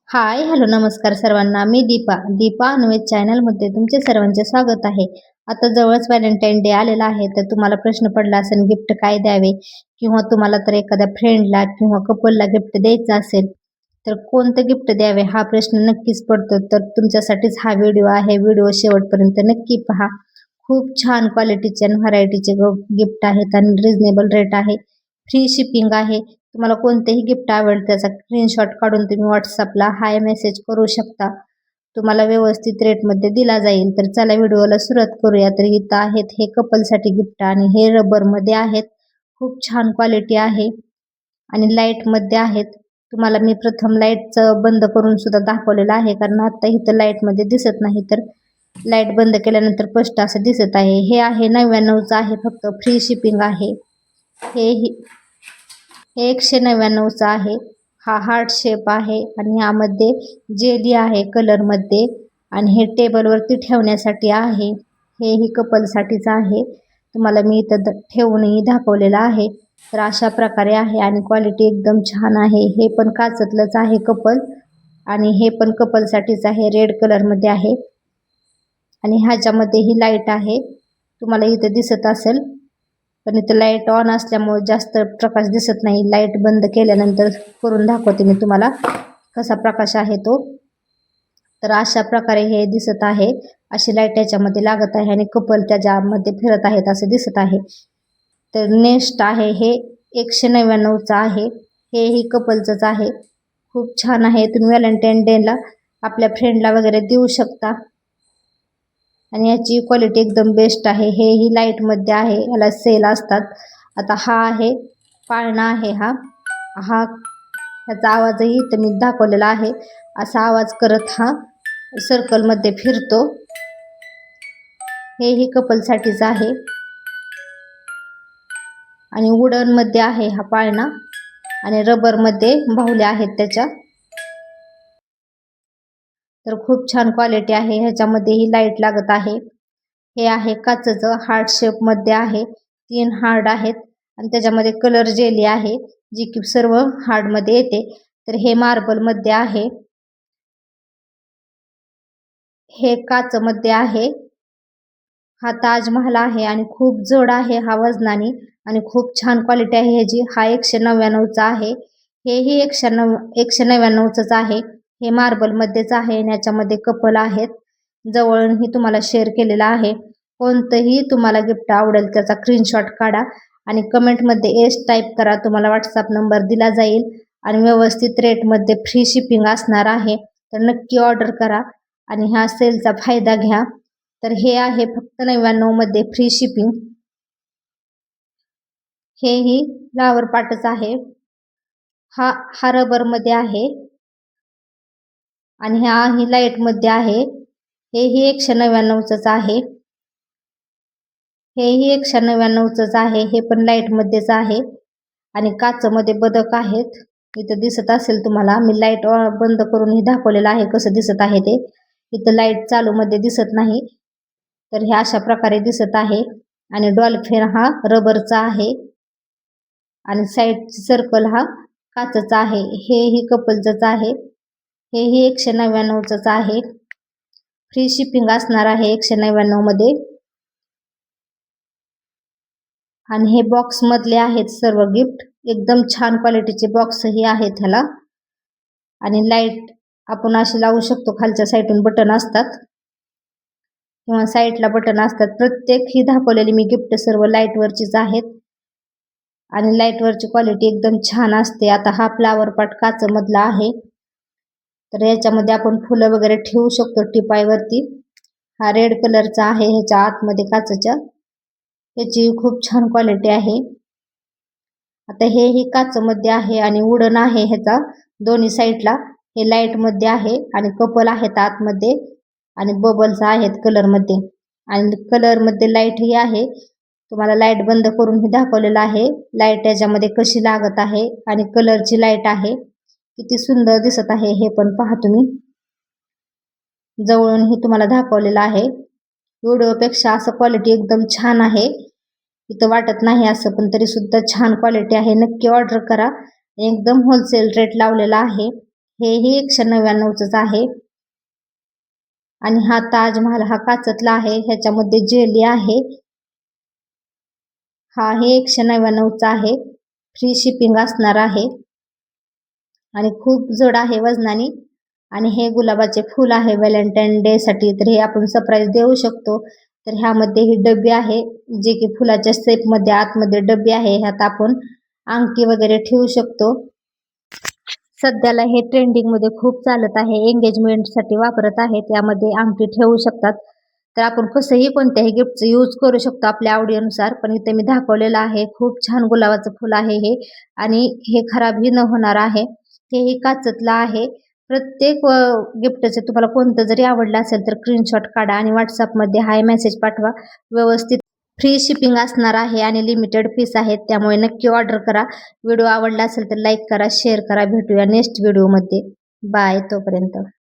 हाय, hello, नमस्कार सर्वांना. मी Deepa non veg चॅनलमध्ये तुमचे सर्वांचे स्वागत आहे. आता जवळच व्हॅलेंटाईन डे आलेला आहे, तर तुम्हाला प्रश्न पडला असेल गिफ्ट काय द्यावे, किंवा तुम्हाला तर एखाद्या फ्रेंडला किंवा कपलला गिफ्ट द्यायचं असेल तर कोणतं गिफ्ट द्यावे हा प्रश्न नक्कीच पडतो. तर तुमच्यासाठीच हा व्हिडिओ आहे. व्हिडिओ शेवटपर्यंत नक्की पहा. खूप छान क्वालिटीचे आणि व्हरायटीचे गिफ्ट आहेत आणि रिझनेबल रेट आहे. फ्री शिपिंग आहे. तुम्हाला कोणतेही गिफ्ट आवडेल त्याचा स्क्रीनशॉट काढून तुम्ही व्हॉट्सअपला हाय मेसेज करू शकता. तुम्हाला व्यवस्थित रेटमध्ये दिला जाईल. तर चला व्हिडिओला सुरुवात करूया. तर इथं आहेत हे कपलसाठी गिफ्ट आणि हे रबरमध्ये आहेत. खूप छान क्वालिटी आहे आणि लाईटमध्ये आहेत. तुम्हाला मी प्रथम लाईटचं बंद करून सुद्धा दाखवलेलं आहे, कारण आता इथं लाईटमध्ये दिसत नाही, तर लाईट बंद केल्यानंतर स्पष्ट असं दिसत आहे. हे आहे 99चं आहे, फक्त फ्री शिपिंग आहे. हे 199चं आहे. हा हार्ट शेप आहे आणि यामध्ये जेली आहे कलरमध्ये आणि हे टेबलवरती ठेवण्यासाठी आहे. हेही कपलसाठीच आहे. तुम्हाला मी इथं ठेवूनही दाखवलेलं आहे. तर अशा प्रकारे आहे आणि क्वालिटी एकदम छान आहे. हे पण काचतलंच आहे कपल आणि हे पण कपलसाठीच आहे. रेड कलरमध्ये आहे आणि ह्याच्यामध्ये ही लाईट आहे. तुम्हाला इथं दिसत असेल, पण इथं लाईट ऑन असल्यामुळे जास्त प्रकाश दिसत नाही. लाईट बंद केल्यानंतर करून दाखवते मी तुम्हाला कसा प्रकाश आहे तो. तर अशा प्रकारे हे दिसत आहे. अशी लाईट याच्यामध्ये लागत आहे आणि कपल त्याच्यामध्ये फिरत आहेत असं दिसत आहे. तर नेक्स्ट आहे हे 199चं आहे. हेही कपलचंच आहे. खूप छान आहे. तुम्ही व्हॅलेंटाईन डेला आपल्या फ्रेंडला वगैरे देऊ शकता आणि याची क्वालिटी एकदम बेस्ट आहे. हेही लाईटमध्ये आहे. याला सेल असतात. आता हा आहे पाळणा आहे. हा ह्याचा आवाजही इथं मी दाखवलेला आहे. असा आवाज करत हा सर्कलमध्ये फिरतो. हेही कपलसाठीच आहे आणि वुडनमध्ये आहे हा पाळणा आणि रबरमध्ये बाहुल्या आहेत त्याच्या. तर खूप छान क्वालिटी आहे. ह्याच्यामध्येही लाईट लागत आहे. हे आहे काचेचं, हार्ट शेपमध्ये आहे. 3 हार्ड आहेत आणि त्याच्यामध्ये कलर जेली आहे, जी की सर्व हार्डमध्ये येते. तर हे मार्बलमध्ये आहे. हे काचमध्ये आहे. हा ताजमहल आहे आणि खूप जड आहे हा वजनाने आणि खूप छान क्वालिटी आहे ह्याची. हा 199चा आहे. हेही 199च आहे. हे मार्बलमध्येच आहे आणि याच्यामध्ये कपल आहेत. जवळूनही तुम्हाला शेअर केलेला आहे. कोणतंही तुम्हाला गिफ्ट आवडेल त्याचा स्क्रीनशॉट काढा आणि कमेंटमध्ये एस टाईप करा. तुम्हाला व्हॉट्सअप नंबर दिला जाईल आणि व्यवस्थित रेटमध्ये फ्री शिपिंग असणार आहे. तर नक्की ऑर्डर करा आणि ह्या सेलचा फायदा घ्या. तर हे आहे फक्त 99 मध्ये फ्री शिपिंग. हेही फ्लावर पाटच आहे. हा रबरमध्ये आहे आणि हा ही लाईटमध्ये आहे. हेही 199चंच आहे. हेही 199चंच आहे. हे पण लाईटमध्येच आहे आणि काचमध्ये बदक आहेत. इथं दिसत असेल तुम्हाला. मी लाईट बंद करूनही दाखवलेलं आहे कसं दिसत आहे ते. इथं लाईट चालू मध्ये दिसत नाही. तर हे अशा प्रकारे दिसत आहे आणि डॉल्फिन हा रबरचा आहे आणि साईड सर्कल हा काचचा आहे. हेही कपलचंच आहे. हेही 199चंच आहे. फ्री शिपिंग असणार आहे 199 मध्ये आणि हे बॉक्स मधले आहेत सर्व गिफ्ट. एकदम छान क्वालिटीचे बॉक्सही आहेत ह्याला आणि लाईट आपण अशी लावू शकतो. खालच्या साईडून बटन असतात किंवा साईडला बटन असतात. प्रत्येक ही दाखवलेली मी गिफ्ट सर्व लाईटवरचीच आहेत आणि लाईटवरची क्वालिटी एकदम छान असते. आता हा फ्लावर पॉट काचमधला आहे. तर याच्यामध्ये आपण फुलं वगैरे ठेवू शकतो टिपाईवरती. हा रेड कलरचा आहे. ह्याच्या आतमध्ये काचच्या याची खूप छान क्वालिटी आहे. आता हेही काचमध्ये आहे आणि वुडन आहे. ह्याचा दोन्ही साईडला हे लाईट मध्ये आहे आणि कपल आहेत आतमध्ये आणि बबल्स आहेत कलरमध्ये आणि कलरमध्ये लाईटही आहे. तुम्हाला लाईट बंद करूनही दाखवलेलं आहे. लाईट याच्यामध्ये कशी लागत आहे आणि कलरची लाईट आहे. किती सुंदर दिसत आहे हे पण पहा तुम्ही. जवळूनही तुम्हाला दाखवलेलं आहे. व्हिडिओपेक्षा असं क्वालिटी एकदम छान आहे. इथं वाटत नाही असं, पण तरी सुद्धा छान क्वालिटी आहे. नक्की ऑर्डर करा. एकदम होलसेल रेट लावलेला आहे. हेही 199च आहे. आणि हा ताजमहाल हा काचतला आहे, ह्याच्यामध्ये जेली आहे. हा हे 199चा आहे. फ्री शिपिंग असणार आहे आणि खूप जड आहे वजनाने. आणि हे गुलाबाचे फूल आहे व्हॅलेंटाईन डे साठी, तर हे आपण सरप्राईज देऊ शकतो. तर ह्यामध्ये ही डबी आहे, जे की फुलाच्या शेप मध्ये आतमध्ये डबी आहे. ह्यात आपण अंगठी वगैरे ठेवू शकतो. सध्याला हे ट्रेंडिंग मध्ये खूप चालत आहे, एंगेजमेंट साठी वापरत आहे. त्यामध्ये अंगठी ठेवू शकतात. तर आपण कसंही कोणत्याही गिफ्टचं यूज करू शकतो आपल्या आवडीनुसार. पण इथे मी दाखवलेलं आहे, खूप छान गुलाबाचं फुल आहे हे, आणि हे खराबही न होणार आहे. हेही काचतलं आहे. प्रत्येक गिफ्टचे तुम्हाला कोणतं जरी आवडलं असेल तर स्क्रीनशॉट काढा आणि व्हॉट्सअपमध्ये हाय मेसेज पाठवा. व्यवस्थित फ्री शिपिंग असणार आहे आणि लिमिटेड पीस आहेत, त्यामुळे नक्की ऑर्डर करा. व्हिडिओ आवडला असेल तर लाईक करा, शेअर करा. भेटूया नेक्स्ट व्हिडिओमध्ये. बाय तोपर्यंत.